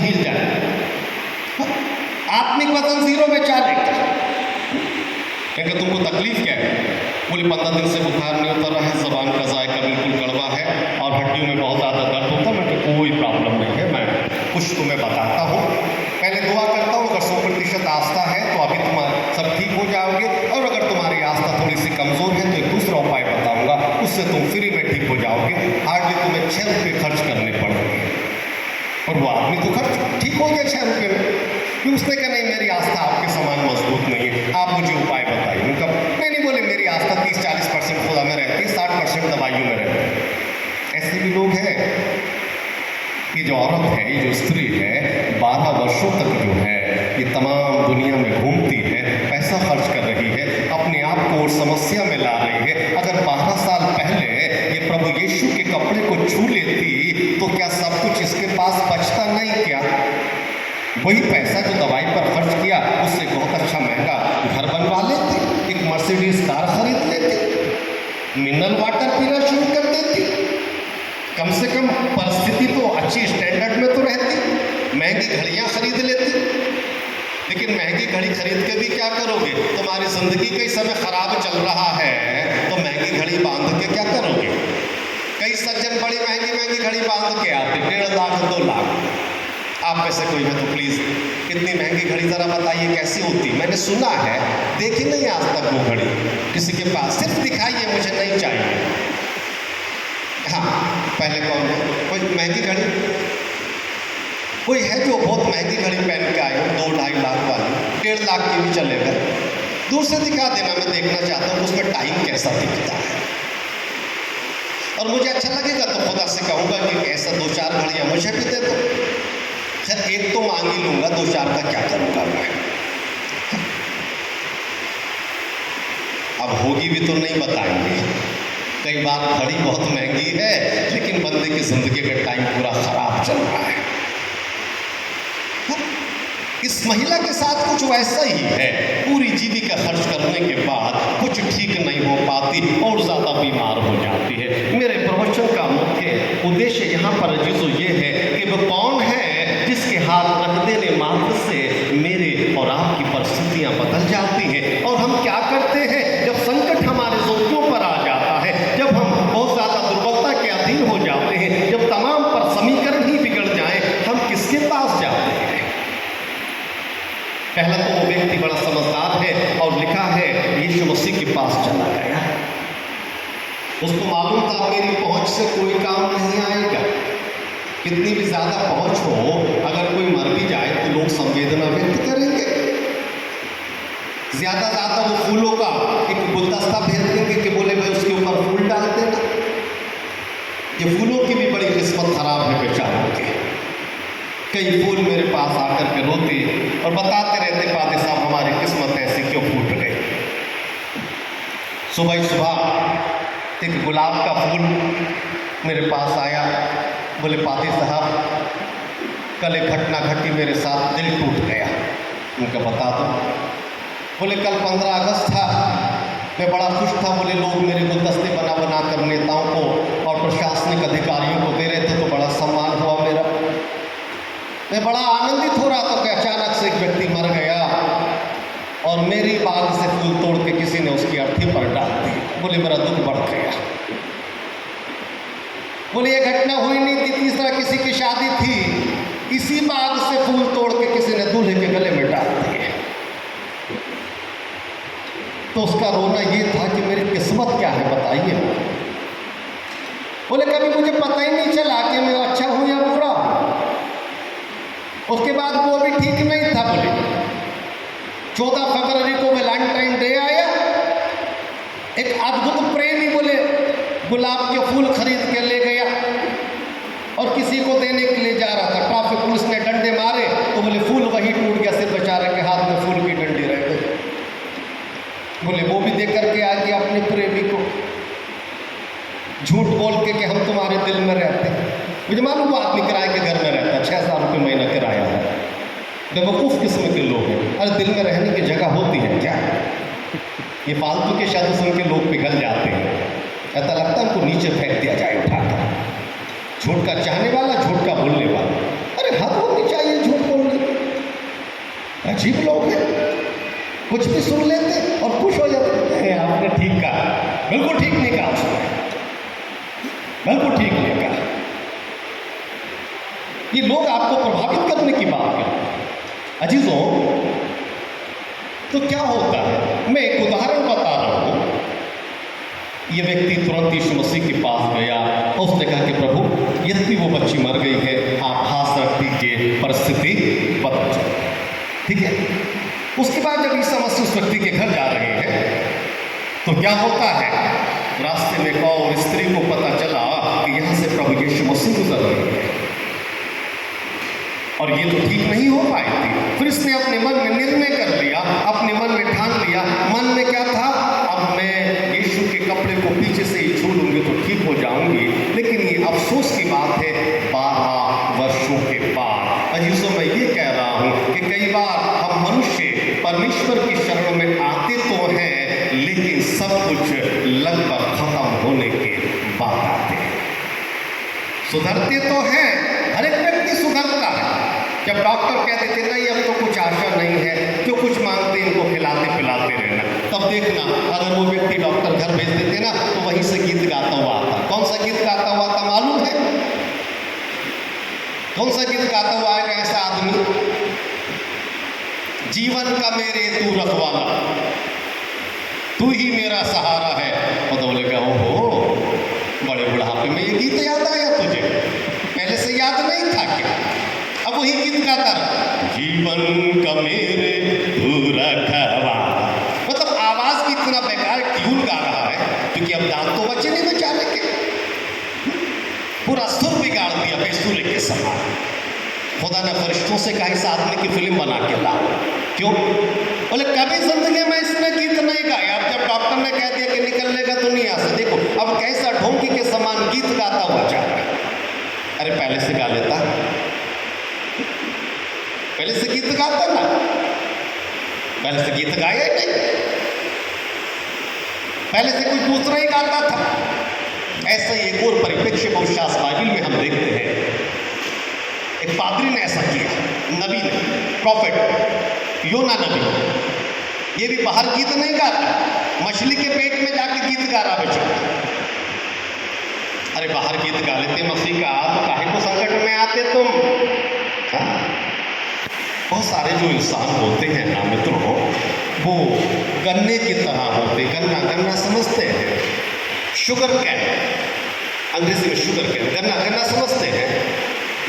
हिल जाए। आत्मिक वजन 0 में चालेगा। क्योंकि तुमको तकलीफ क्या है? बोली 15 दिन से बुखार नहीं उतर रहा है, जबान का जायका बिल्कुल कड़वा है और हड्डियों में बहुत ज़्यादा दर्द होता है। मैं कोई प्रॉब्लम नहीं है, मैं कुछ तुम्हें बताता हूँ, पहले दुआ करता हूँ। अगर 100% आस्था है तो अभी तुम्हारा सब ठीक हो जाओगे, और अगर तुम्हारी आस्था थोड़ी सी कमज़ोर है तो एक दूसरा उपाय बताऊँगा, उससे तुम फ्री में ठीक हो जाओगे। हार्डली तुम्हें 6 रुपये खर्च करने पड़ेंगे। और वो आदमी तो खर्च ठीक हो गया 6 रुपये में। कि उसने कहा नहीं, मेरी आस्था आपके समान मजबूत नहीं है, आप मुझे उपाय बताइए। उनका नहीं बोले, मेरी आस्था 30-40% खुदा में रहती है, 60% दवाइयों में रहती है। ऐसे भी लोग हैं। ये जो औरत है, ये जो स्त्री है, 12 वर्षों तक जो है ये तमाम दुनिया में घूमती है, पैसा खर्च कर रही है, अपने आप को और समस्या में ला रही है। अगर 12 साल पहले ये प्रभु यीशु के कपड़े को छू लेती तो क्या सब कुछ इसके पास बचता नहीं क्या? वही पैसा जो दवाई पर खर्च किया, उससे बहुत अच्छा महंगा घर बनवा लेते, एक मर्सिडीज कार खरीद लेते, मिनरल वाटर पीना शुरू कर देती, कम से कम परिस्थिति तो अच्छी स्टैंडर्ड में तो रहती, महंगी घड़ियाँ खरीद लेती। लेकिन महंगी घड़ी खरीद के भी क्या करोगे? तुम्हारी ज़िंदगी का समय ख़राब चल रहा है तो महंगी घड़ी बांध के क्या करोगे? कई सज्जन बड़ी महंगी महंगी घड़ी बांध के आते, 1.5 लाख 2 लाख। आप में से कोई है तो प्लीज़ इतनी महंगी घड़ी ज़रा बताइए कैसी होती? मैंने सुना है, देखी नहीं आज तक वो घड़ी किसी के पास, सिर्फ दिखाइए, मुझे नहीं चाहिए। हाँ, पहले कौन है? कोई महंगी घड़ी कोई है जो बहुत महंगी घड़ी पहन के आए हो, 2-2.5 लाख वाली, 1.5 लाख की भी चलेगा। दूर से दिखा देना, मैं देखना चाहता हूँ उसमें टाइम कैसा दिखता है, और मुझे अच्छा लगेगा तो खुदा से कहूँगा कि ऐसा 2-4 घड़ियाँ मुझे भी दे दो। खैर, एक तो मांग ही लूँगा, 2-4 का क्या करूँगा मैं? अब होगी भी तो नहीं बताएंगे। कई बार घड़ी बहुत महंगी है लेकिन बंदे की ज़िंदगी का टाइम पूरा ख़राब चल रहा है। इस महिला के साथ कुछ वैसा ही है, पूरी जीविका खर्च करने के बाद कुछ ठीक नहीं हो पाती और ज़्यादा बीमार हो जाती है। मेरे प्रवचन का मुख्य उद्देश्य यहाँ पर अजीजों ये है कि वो कौन है जिसके हाथ रख देने मात्र से मेरे और आपकी परिस्थितियाँ बदल जाती हैं। और हम क्या करते हैं जब संकट हमारे ज़िंदगियों पर आ जाता है, जब हम बहुत ज़्यादा दुर्बलता के अधीन हो जाते हैं, जब तमाम पर समीकरण ही बिगड़ जाएं, हम किसके पास जाते हैं? पहला तो वो व्यक्ति बड़ा समझदार है और लिखा है यीशु मसीह के पास चला गया। उसको मालूम था मेरी पहुंच से कोई काम नहीं आएगा। कितनी भी ज़्यादा पहुंच हो, अगर कोई मर भी जाए तो लोग संवेदना व्यक्त करेंगे। ज़्यादा वो फूलों का एक गुलदस्ता भेज देंगे कि बोले भाई उसके ऊपर फूल डाल देना। ये फूलों की भी बड़ी किस्मत खराब है बेचारों की। कई फूल मेरे पास आकर के रोते और बताते रहते, पादे साहब हमारी किस्मत ऐसी क्यों फूट गई। सुबह ही सुबह एक गुलाब का फूल मेरे पास आया, बोले पादे साहब कल एक घटना घटी मेरे साथ, दिल टूट गया। उनका बता दो। बोले कल 15 अगस्त था, मैं बड़ा खुश था। बोले लोग मेरे गुलदस्ते बना बना कर नेताओं को और प्रशासनिक अधिकारियों को दे रहे थे तो बड़ा सम्मान हुआ मेरा। मैं बड़ा आनंदित हो रहा था कि अचानक से एक व्यक्ति मर गया और मेरी बाग से फूल तोड़ के किसी ने उसकी अर्थी पर डाल दी। बोले मेरा दुख बढ़ गया। बोले ये घटना हुई नहीं थी, तीसरा किसी की शादी थी, इसी बाग से फूल तोड़ के किसी ने दूल्हे के गले में डाल दिए। तो उसका रोना ये था कि मेरी किस्मत क्या है बताइए। बोले कभी मुझे पता ही नहीं चला कि मैं अच्छा हूं या बुरा। उसके बाद वो भी ठीक नहीं था। बोले 14 फरवरी को वैलेंटाइन डे आया, एक अद्भुत प्रेमी बोले गुलाब के फूल खरीद के ले गया और किसी को देने के लिए जा रहा था। ट्रैफिक पुलिस ने डंडे मारे तो बोले फूल वही टूट गया, सिर्फ बेचारे के हाथ में फूल की डंडी रह गई। बोले वो भी दे करके आ गया अपने प्रेमी को, झूठ बोल के कि हम तुम्हारे दिल में रहते हैं। मुझे मालूम वो आदमी किराए के घर में रहता है, 6,000 रुपये महीना किराया है। बेवकूफ़ किस्म के लोग हैं। अरे दिल में रहने की जगह होती है क्या? ये फालतू के शब्द सुन के लोग पिघल जाते हैं। ऐसा लगता है उनको नीचे फेंक दिया जाए उठाकर। झूठ का चाहने वाला, झूठ का बोलने वाला। अरे हद होनी चाहिए अजीब लोग हैं, कुछ भी सुन लेते और खुश हो जाते हैं। आपने ठीक कहा, बिल्कुल ठीक नहीं कहा उसने, बिल्कुल ठीक नहीं कहा। ये लोग आपको प्रभावित करने की बात करते हैं। अजीजों, तो क्या होता है, मैं एक उदाहरण बता रहा हूं। ये व्यक्ति तुरंत यीशु मसीह के पास गया और उसने कहा कि प्रभु, यद्यपि वो बच्ची मर गई है, आप हाथ रख दीजिए, परिस्थिति बदल जाए। ठीक है। उसके बाद जब यीशु मसीह उस व्यक्ति के घर जा रहे हैं तो क्या होता है, रास्ते में एक और स्त्री को पता चला कि यहां से प्रभु यीशु मसीह गुजर रहे हैं और ये तो ठीक नहीं हो पाई थी। फिर इसने अपने मन में निर्णय कर लिया, अपने मन में ठान लिया। मन में क्या था, अब मैं यीशु के कपड़े को पीछे से ही छू लूंगी तो ठीक हो जाऊंगी। लेकिन ये अफसोस की बात है, 12 वर्षों के बाद। अजीजों, मैं ये कह रहा हूं कि कई बार हम मनुष्य परमेश्वर की शरण में आते तो हैं, लेकिन सब कुछ लगभग खत्म होने के बाद आते हैं। सुधरते तो हैं, हर एक व्यक्ति सुधरता है। जब डॉक्टर कहते थे नहीं अब तो कुछ आशा नहीं है, जो कुछ मांगते इनको खिलाते पिलाते रहना, तब देखना अगर वो व्यक्ति डॉक्टर घर भेज देते ना तो वहीं से गीत गाता हुआ आता। कौन सा गीत गाता हुआ आता मालूम है? कौन सा गीत गाता हुआ आएगा ऐसा आदमी? जीवन का मेरे तू रखवाला, तू ही मेरा सहारा है। और तो बोले ओहो, बड़े बुढ़ापे में ये गीत याद आया तुझे, पहले से याद नहीं था क्या? अब वही गीत गाता रहा, जीवन का मेरे तू रखवाला। मतलब आवाज की इतना बेकार ट्यून गा रहा है, क्योंकि अब दांत तो बचे नहीं बेचारे के, पूरा सुर बिगाड़ दिया बेसुरे के समान। खुदा ने फरिश्तों से कहा इस आदमी की फिल्म बना के ला। क्यों? बोले कभी जिंदगी में इसने गीत नहीं गाया, अब जब डॉक्टर ने कह दिया कि निकलने का तो नहीं आ सकता, देखो अब कैसा ढोंगी के समान गीत गाता हुआ जा रहा है। अरे पहले से गा लेता, पहले से गीत गाता ना, पहले से गीत गाया ही नहीं, पहले से कुछ दूसरा ही गाता था। ऐसा ही एक और परिप्रेक्ष्य बहुशास्त्र बाइबल में हम देखते हैं, एक पादरी ने ऐसा किया, नबी ने, प्रॉफिट योना नबी। ये भी बाहर गीत नहीं गाता, मछली के पेट में जाके गीत गा रहा बेचारा। अरे बाहर गीत गा लेते मसीह का, तो काहे को संकट में आते तुम? बहुत सारे जो इंसान होते हैं ना मित्रों, वो गन्ने की तरह होते। गन्ना, गन्ना समझते हैं, शुगर कैन, अंग्रेजी में शुगर कैन, गन्ना, गन्ना समझते हैं।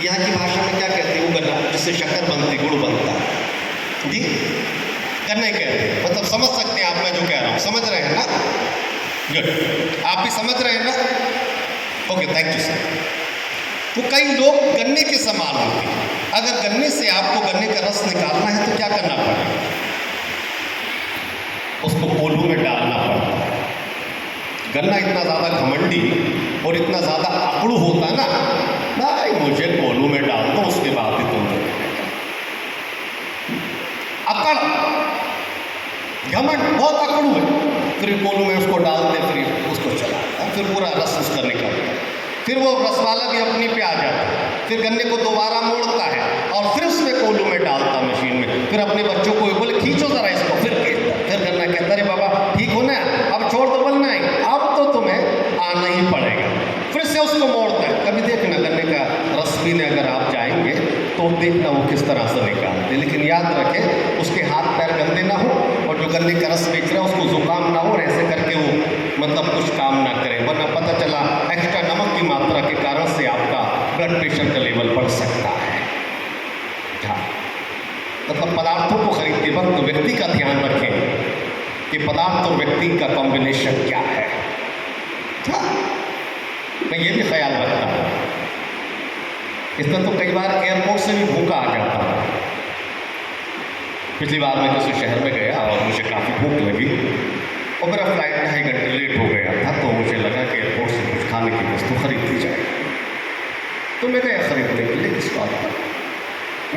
यहाँ की भाषा में क्या कहते हैं? वो गन्ना जिससे शक्कर बनती, गुड़ बनता जी, गन्ने कहते हैं। मतलब समझ सकते हैं आप मैं जो कह रहा हूँ, समझ रहे हैं ना? गुड, आप भी समझ रहे हैं ना? Okay, thank you sir. तो कई लोग गन्ने के समान होते हैं। अगर गन्ने से आपको गन्ने का रस निकालना है तो क्या करना पड़ेगा? उसको कोल्हू में डालना पड़ता है। गन्ना इतना ज़्यादा घमंडी और इतना ज़्यादा अकड़ू होता है ना, भाई मुझे कोल्हू में डाल दो, उसके बाद ही तुम अकड़, घमंड बहुत अकड़ू है। फिर कोल्हू में उसको डालते, फिर उसको चलाता, फिर पूरा रस उसका निकलता, फिर वो रस वाला भी अपनी पे आ जाता है, फिर गन्ने को दोबारा मोड़ता है और फिर उसमें कोल्हू में डालता मशीन में। फिर अपने बच्चों को बोले खींचो जरा इसको, फिर खींचता, फिर गन्ना कहता अरे बाबा ठीक हो ना, अब छोड़ दो बनना ही, अब तो तुम्हें आना ही पड़ेगा। फिर से उसको मोड़ता है। कभी देखना गन्ने का रस पीने अगर आप जाएंगे तो देखना वो किस तरह से निकालते, लेकिन याद रखें उसके हाथ पैर गंदे ना हो, और जो गन्ने का रस बेच रहा है उसको जुकाम ना हो, और ऐसे करके वो मतलब कुछ काम ना करे, वरना पता चला एक्स्ट्रा नमक की मात्रा के कारण से आपका ब्लड प्रेशर का लेवल बढ़ सकता है। हाँ, मतलब पदार्थों को खरीदते वक्त व्यक्ति का ध्यान रखें कि पदार्थ और व्यक्ति का कॉम्बिनेशन क्या है। हाँ, मैं ये भी ख्याल रखता हूँ। इसमें तो कई बार एयरपोर्ट से भी भूखा आ जाता है। पिछली बार मैं किसी शहर में गया और मुझे काफ़ी भूख लगी और मेरा फ्लाइट 2.5 घंटे लेट हो गया था, तो मुझे लगा कि एयरपोर्ट से कुछ खाने की वस्तु खरीद ली जाए। तो मैं गया खरीदने के लिए। किस बात पर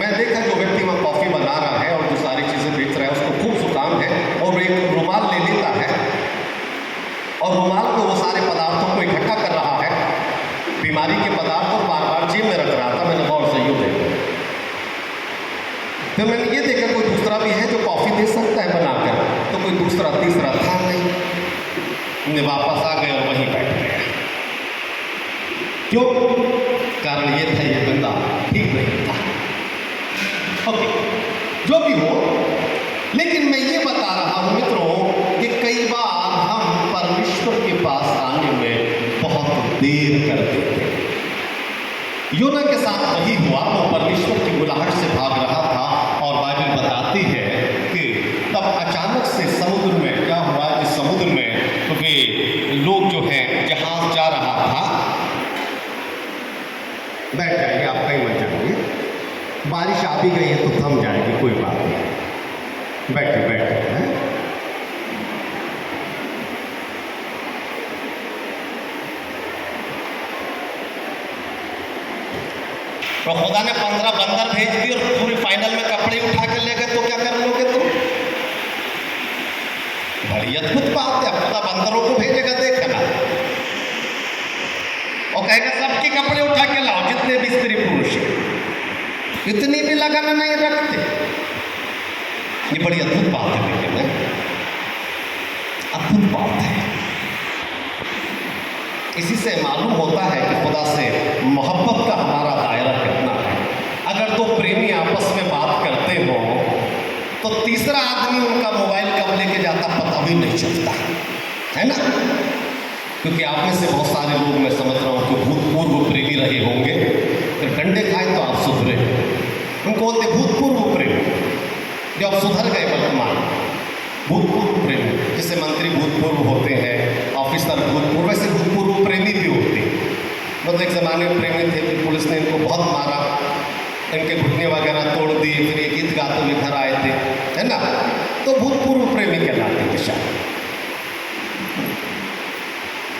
मैं देखा जो व्यक्ति वहाँ कॉफ़ी बना रहा है और जो सारी चीज़ें बेच रहा है उसको खूब जुकाम है, और एक रुमाल ले लेता है और रुमाल को वो सारे पदार्थों को इकट्ठा कर रहा है, बीमारी के पदार्थ, और बार बार जेब में रख रहा था। मैंने गौर से यूँ देखा, फिर मैंने ये देखा कोई दूसरा भी है जो कॉफ़ी दे सकता है बनाकर, तो कोई दूसरा तीसरा था नहीं। मैं वापस आ गए और वहीं बैठ गया। क्यों? कारण ये था, ये बंदा ठीक नहीं था। ओके, जो भी हो, लेकिन मैं ये बता रहा हूं मित्रों कि कई बार हम परमेश्वर के पास आने में बहुत देर कर देते हैं। योना के साथ वही हुआ, वो परमेश्वर की बुलाहट से भाग रहा था और बाइबल बताती है कि तब अचानक से समुद्र में क्या हुआ कि समुद्र में वे लोग जो हैं जहाज जा रहा था। बैठ जाइए, आप कहीं मत जाइए, बारिश आ भी गई है तो थम जाएगी, कोई बात नहीं, बैठे बैठे हैं। तो खुदा ने 15 बंदर भेज दी और पूरे फाइनल में कपड़े उठा के ले गए, तो क्या कर लोगे तुम? बड़ी अद्भुत बात है। खुदा बंदरों को भेजेगा, देखना, और कहेगा सबके कपड़े उठा के लाओ, जितने भी स्त्री पुरुष हैं। इतनी भी लगन नहीं रखते। ये बड़ी अद्भुत बात है, लेकिन अद्भुत बात है। इसी से मालूम होता है कि खुदा से मोहब्बत का हमारा दायरा कितना है। अगर दो प्रेमी आपस में बात करते हो तो तीसरा आदमी उनका मोबाइल कब लेके जाता पता भी नहीं चलता, है ना? क्योंकि आप में से बहुत सारे लोग, मैं समझ रहा हूँ कि भूतपूर्व प्रेमी रहे होंगे, फिर डंडे खाए तो आप सुधरे। उनको बोलते भूतपूर्व प्रेमी, जो आप सुधर गए वर्तमान। भूतपूर्व प्रेमी, जैसे मंत्री भूतपूर्व होते हैं, ऑफिसर भूतपूर्व, वैसे भूतपूर्व प्रेमी भी होते हैं। मतलब एक ज़माने में प्रेमी थे, फिर पुलिस ने इनको बहुत मारा, इनके घुटने वगैरह तोड़ दिए, फिर ये गीत गाते हुए घर आए थे, है ना? तो भूतपूर्व प्रेमी कहलाते थे शायद।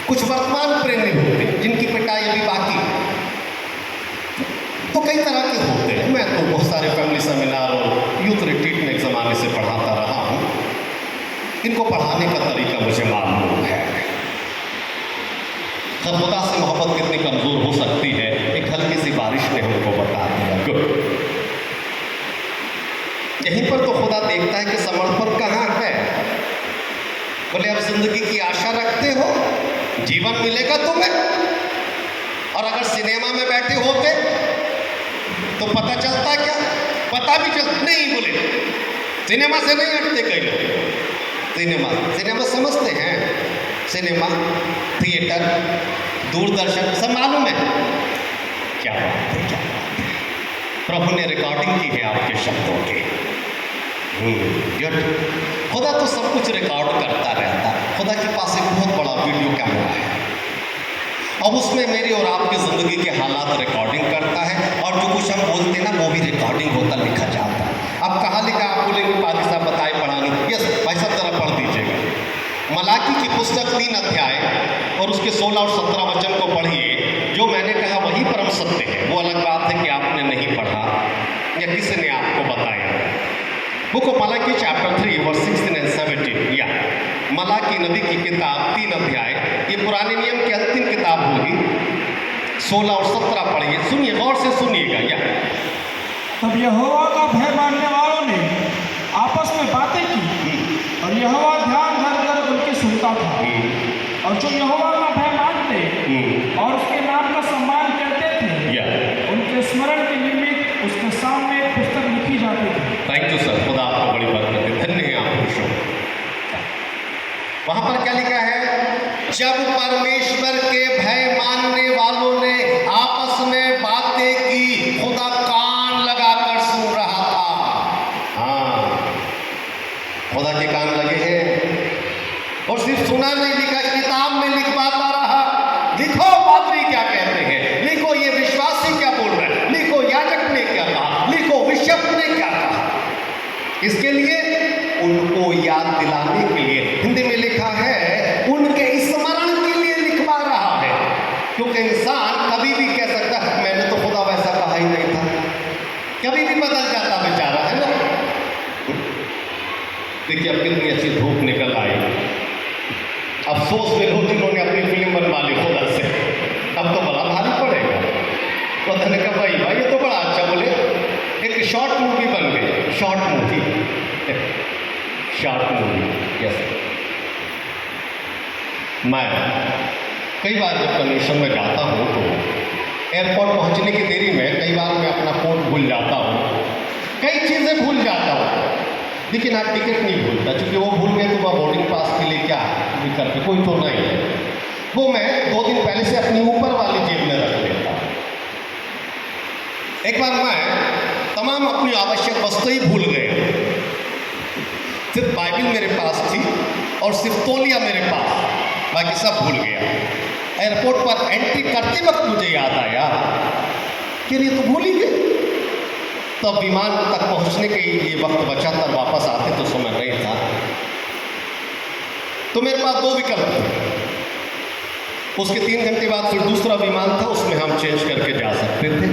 कुछ वर्तमान प्रेमी होते हैं जिनकी पिटाई अभी बाकी। तो कई तरह के होते हैं। मैं तो बहुत सारे फैमिली सेमिनार और यूथ रिट्रीट में एक ज़माने से पढ़ाता रहा हूँ। इनको पढ़ाने का तरीका मुझे मालूम है। खुदा से मोहब्बत कितनी कमज़ोर हो सकती है, एक हल्की सी बारिश ने हमको बता दिया। गुड। यहीं पर तो खुदा देखता है कि समर्पण कहाँ है। बोले अब जिंदगी की आशा रखते हो, जीवन मिलेगा तुम्हें, और अगर सिनेमा में बैठे होते तो पता चलता क्या? पता भी चलता नहीं। बोले सिनेमा से नहीं हटते कई लोग। सिनेमा समझते हैं, सिनेमा, थिएटर, दूरदर्शन सब मालूम है। क्या बात है, क्या बात है। प्रभु ने रिकॉर्डिंग की है आपके शब्दों की। खुदा तो सब कुछ रिकॉर्ड करता रहता है। खुदा के पास एक बहुत बड़ा वीडियो कैमरा है, अब उसमें मेरी और आपकी ज़िंदगी के हालात रिकॉर्डिंग करता है, और जो कुछ हम बोलते हैं ना वो भी रिकॉर्डिंग होता लिखा जाता है। अब कहाँ लिखा? आप बोलेंगे पादी साहब बताए पढ़ाने। यस भाई साहब जरा पढ़ दीजिएगा। मलाकी की पुस्तक 3 अध्याय और उसके 16 और 17 वचन को पढ़िए। जो मैंने कहा वही परम सत्य है। वो अलग बात है कि आपने नहीं पढ़ा या किसी ने आपको बताया। Book of Malachi chapter 3 verse 16 and 17। या मलाकी नबी की किताब 3 अध्याय, ये पुराने नियम की अंतिम किताब होगी। 16 और 17 पढ़िए, सुनिए, गौर से सुनिएगा। या तब यहोवा का भय मानने वालों ने आपस में बातें की, और यहोवा ध्यान धर कर उनके सुनता था। और जो यहोवा का भय मानते और उसके नाम का सम्मान करते थे, उनके स्मरण के निमित्त उसके सामने एक पुस्तक लिखी जाती थी। थैंक यू सर, खुदा आपको बड़ी बरकत दे। धन्य है आप पुरुषों। वहां पर क्या लिखा है? जब परमेश्वर के भय मानने वालों ने आपस में बातें की, खुदा कान लगाकर सुन रहा था। हाँ, खुदा के कान लगे हैं, और सिर्फ सुना नहीं, लिखा, किताब में लिखवाता रहा। लिखो पादरी क्या कहते हैं, लिखो ये विश्वासी क्या बोल रहे हैं, लिखो याजक ने क्या कहा, लिखो बिशप ने क्या कहा। इसके लिए उनको याद दिलाने के लिए, हिंदी में लिखा है उनके स्मरण के लिए लिखवा रहा है। क्योंकि इंसान कभी भी कह सकता है मैंने तो खुदा वैसा कहा ही नहीं था, कभी भी बदल जाता बेचारा, है ना? देखिए अब कितनी अच्छी धूप निकल आई। अफसोस में लोग जिन्होंने अपनी फिल्म बनवा ली खुदा से, अब तो बड़ा भारी पड़ेगा। खुदा ने कहा भाई ये तो बड़ा अच्छा, बोले एक शॉर्ट मूवी बन गई। Short movie, short movie, yes. मैं कई बार जब कन्वेंशन में जाता हूँ तो एयरपोर्ट पहुँचने की देरी में कई बार मैं अपना कोट भूल जाता हूँ, कई चीज़ें भूल जाता हूँ, लेकिन आज टिकट नहीं भूलता, क्योंकि वो भूल गए तो वह बोर्डिंग पास के लिए क्या विकल्प, कोई तो नहीं है, वो मैं 2 दिन पहले से अपनी ऊपर वाली जेब में रख लेता हूँ। एक बार मैं तमाम अपनी आवश्यक वस्तु ही भूल गया, सिर्फ बाइबिल मेरे पास थी और सिर्फ तौलिया मेरे पास, बाकी सब भूल गया। एयरपोर्ट पर एंट्री करते वक्त मुझे याद आया कि ये तो भूल ही गए। तो अब विमान तक पहुंचने के लिए वक्त बचा था, वापस आते तो समय नहीं था, तो मेरे पास 2 विकल्प थे। उसके 3 घंटे बाद फिर दूसरा विमान था, उसमें हम चेंज करके जा सकते थे,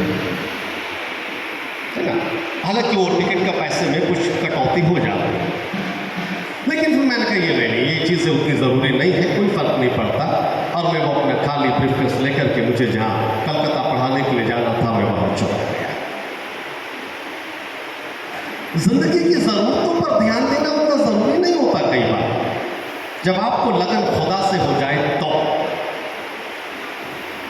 है ना। हालांकि वो टिकट का पैसे में कुछ कटौती हो जाती, लेकिन फिर मैंने कहा ये नहीं, ये चीज़ें उतनी ज़रूरी नहीं है, कोई फ़र्क नहीं पड़ता। और मैं वो अपना खाली ब्रीफकेस लेकर के मुझे जहाँ कलकत्ता पढ़ाने के लिए जाना था मैं वहाँ चला गया। जिंदगी की ज़रूरतों पर ध्यान देना उतना ज़रूरी नहीं होता। कई बार जब आपको लगन खुदा से हो जाए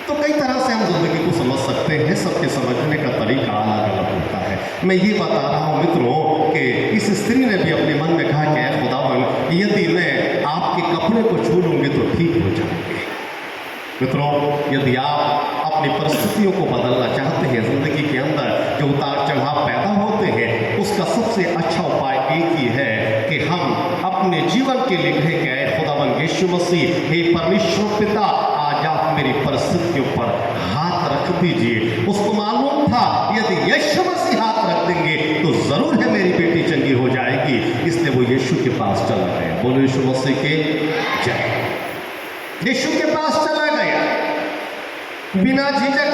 तो कई तरह से हम जिंदगी को समझ सकते हैं, सबके समझने का तरीका अलग अलग होता है। मैं ये बता रहा हूँ मित्रों कि इस स्त्री ने भी अपने मन में कहा कि खुदावन, यदि मैं आपके कपड़े को छू लूँगी तो ठीक हो जाएंगे। मित्रों, यदि आप अपनी परिस्थितियों को बदलना चाहते हैं, ज़िंदगी के अंदर जो उतार चढ़ाव पैदा होते हैं, उसका सबसे अच्छा उपाय एक ही है कि हम अपने जीवन के लिए कहे गए खुदावन यीशु मसीह, हे परमेश्वर पिता, आज आप मेरी परिस्थितियों पर हाथ रख दीजिए। उसको मालूम था यदि यीशु मसीह हाथ रख देंगे तो ज़रूर है मेरी बेटी चंगी हो जाएगी, इसलिए वो यीशु के पास चला गया। बोलो यीशु मसीह के जय। यीशु के पास चला गया, बिना झिझक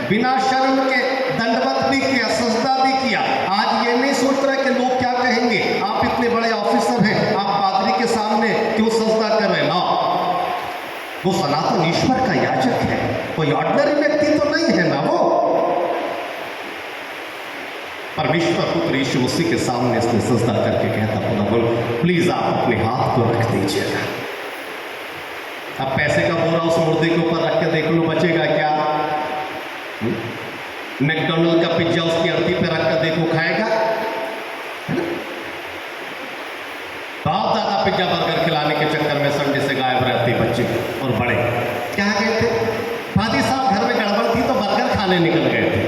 बिना शर्म के दंडवत भी किया, सजदा भी किया। आज ये नहीं सोच रहा कि लोग क्या कहेंगे, आप इतने बड़े ऑफिसर हैं, आप पादरी के सामने क्यों सजदा कर रहे हैं। ना, वो सनातन ईश्वर का याजक है, कोई ऑर्डिनरी व्यक्ति तो नहीं है ना। वो परमेश्वर पुत्र यीशु मसीह के सामने इसने सजदा करके कहता, खुदा प्लीज आप अपने हाथ को रख दीजिएगा। अब पैसे का बोरा उस मुर्दे के ऊपर रख के देख लो, बचेगा क्या। मैकडोनल्ड का पिज्जा उसकी अर्थी पे रख कर देखो, खाएगा, है ना। बहुत ज़्यादा पिज्जा बर्गर खिलाने के चक्कर में संडे से गायब रहते बच्चे और बड़े। क्या गए थे फादी साहब, घर में गड़बड़ थी तो बर्गर खाने निकल गए थे।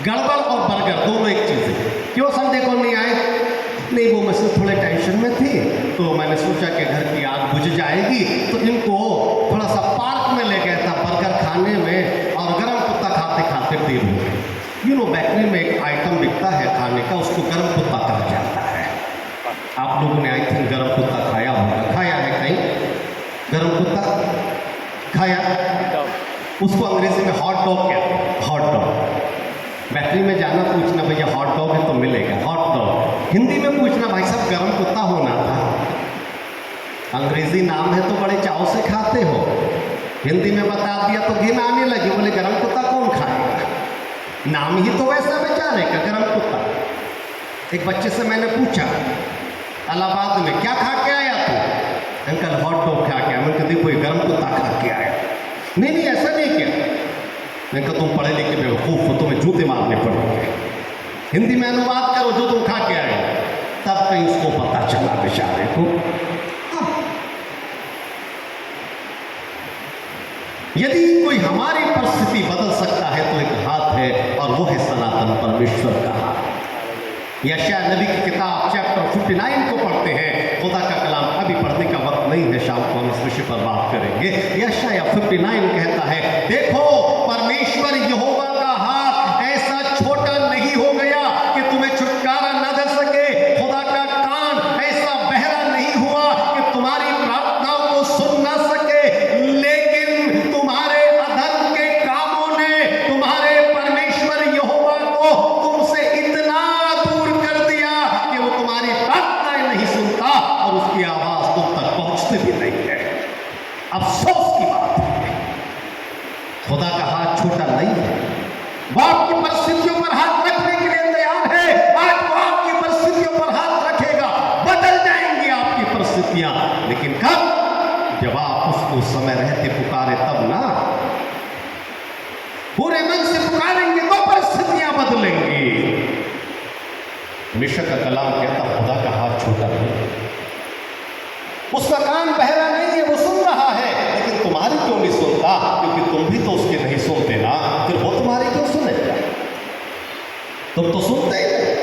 गड़बड़ और बर्गर दोनों एक चीज़ है। क्यों संडे को नहीं आए? नहीं, वो मुझसे थोड़े टेंशन में थे, तो मैंने सोचा कि घर की आग बुझ जाएगी तो इनको थोड़ा सा पार्क में ले गया था बर्गर खाने में, और गरम कुत्ता खाते खाते देर हो गई। यू नो, बेकरी में एक आइटम बिकता है खाने का, उसको गरम कुत्ता कहा जाता है। आप लोगों ने आई थिंक गरम कुत्ता खाया होगा, खाया है कहीं गरम कुत्ता खाया? उसको अंग्रेजी में हॉट डॉग कहते हैं, हॉट डॉग। बेकरी में जाना, पूछना भैया हॉट डॉग है तो मिलेगा हॉट डॉग। हिंदी में पूछना भाई साहब गरम कुत्ता होना था। अंग्रेजी नाम है तो बड़े चाव से खाते हो, हिंदी में बता दिया तो घिन आने लगी, बोले गरम कुत्ता कौन खाएगा, नाम ही तो वैसा बेचारे का गरम कुत्ता। एक बच्चे से मैंने पूछा इलाहाबाद में, क्या खा के आया तू? अंकल हॉट डॉग खा के आया। मैंने कहा देखो ये गरम कुत्ता खा के आया। नहीं नहीं ऐसा नहीं किया। मैंने कहा तुम पढ़े लिखे बेवकूफ़ हो, तुम्हें जूते मारने पड़ेंगे। हिंदी में अनुवाद करो जो तुम खा के आए। तब कहीं उसको पता चला बेचारे को। यदि कोई हमारी परिस्थिति बदल सकता है तो एक हाथ है, और वो है सनातन परमेश्वर का हाथ। यशायाह नबी की किताब चैप्टर 59 को पढ़ते हैं। खुदा का कलाम अभी पढ़ने का वक्त नहीं है, शाम को हम इस विषय पर बात करेंगे। यशायाह 59 कहता है, देखो परमेश्वर यहोवा का हाथ ऐसा छोटा नहीं हो गया कि तुम्हें छुटकारा न दे सके। खुदा का कान ऐसा बहरा नहीं हुआ कि तुम्हारी प्रार्थनाओं को सुन न सके, लेकिन तुम्हारे अधर्म के कामों ने तुम्हारे परमेश्वर यहोवा को तुमसे इतना दूर कर दिया कि वो तुम्हारी प्रार्थनाएं नहीं सुनता और उसकी आवाज तुम तक पहुंचती भी नहीं है। अफसोस की बात है, खुदा का हाथ छोटा नहीं है। लेकिन कब? जब आप उसको समय रहते पुकारे तब ना। पूरे मन से पुकारेंगे तो परिस्थितियां बदलेंगी। मिशक का कलाम कहता खुदा का हाथ छोटा नहीं, उसका कान बहरा नहीं है, वो सुन रहा है, लेकिन तुम्हारी क्यों नहीं सुनता? क्योंकि तुम भी तो उसके नहीं सुनते ना, फिर वो तुम्हारी क्यों सुनेगा? तुम तो सुनते ही नहीं।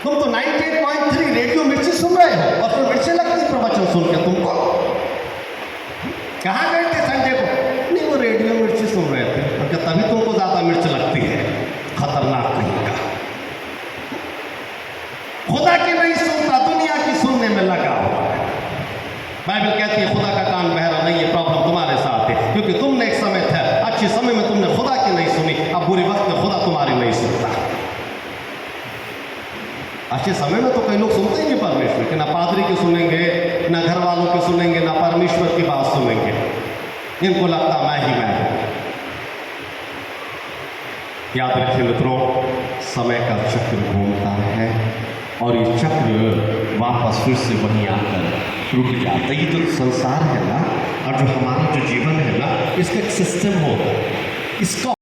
तुम तो 98.3 रेडियो मिर्ची सुन रहे हो और फिर मिर्ची लगती प्रवचन सुन के तुमको। कहाँ गए थे संडे को? नहीं, वो रेडियो मिर्ची सुन रहे थे, क्योंकि तभी तुमको ज्यादा मिर्च लगती है। खतरनाक कहीं का। खुदा की नहीं सुनता, दुनिया की सुनने में लगा हुआ है। बाइबल कहती है खुदा का कान बहरा नहीं है, प्रॉब्लम तुम्हारे साथ है, क्योंकि तुमने एक समय था अच्छे समय में तुमने खुदा की नहीं सुनी, अब बुरे वक्त में खुदा तुम्हारी नहीं सुनता। अच्छे समय में तो कई लोग सुनते ही नहीं परमेश्वर के, ना पादरी के सुनेंगे, ना घर वालों के सुनेंगे, ना परमेश्वर की बात सुनेंगे। इनको लगता मैं ही मैं हूं। याद रखिए मित्रों, समय का चक्र घूमता है और ये चक्र वापस फिर से वहीं आकर रुक जाता है। ये जो संसार है ना, और जो हमारा जो जीवन है ना, इसका एक सिस्टम होता है, इसका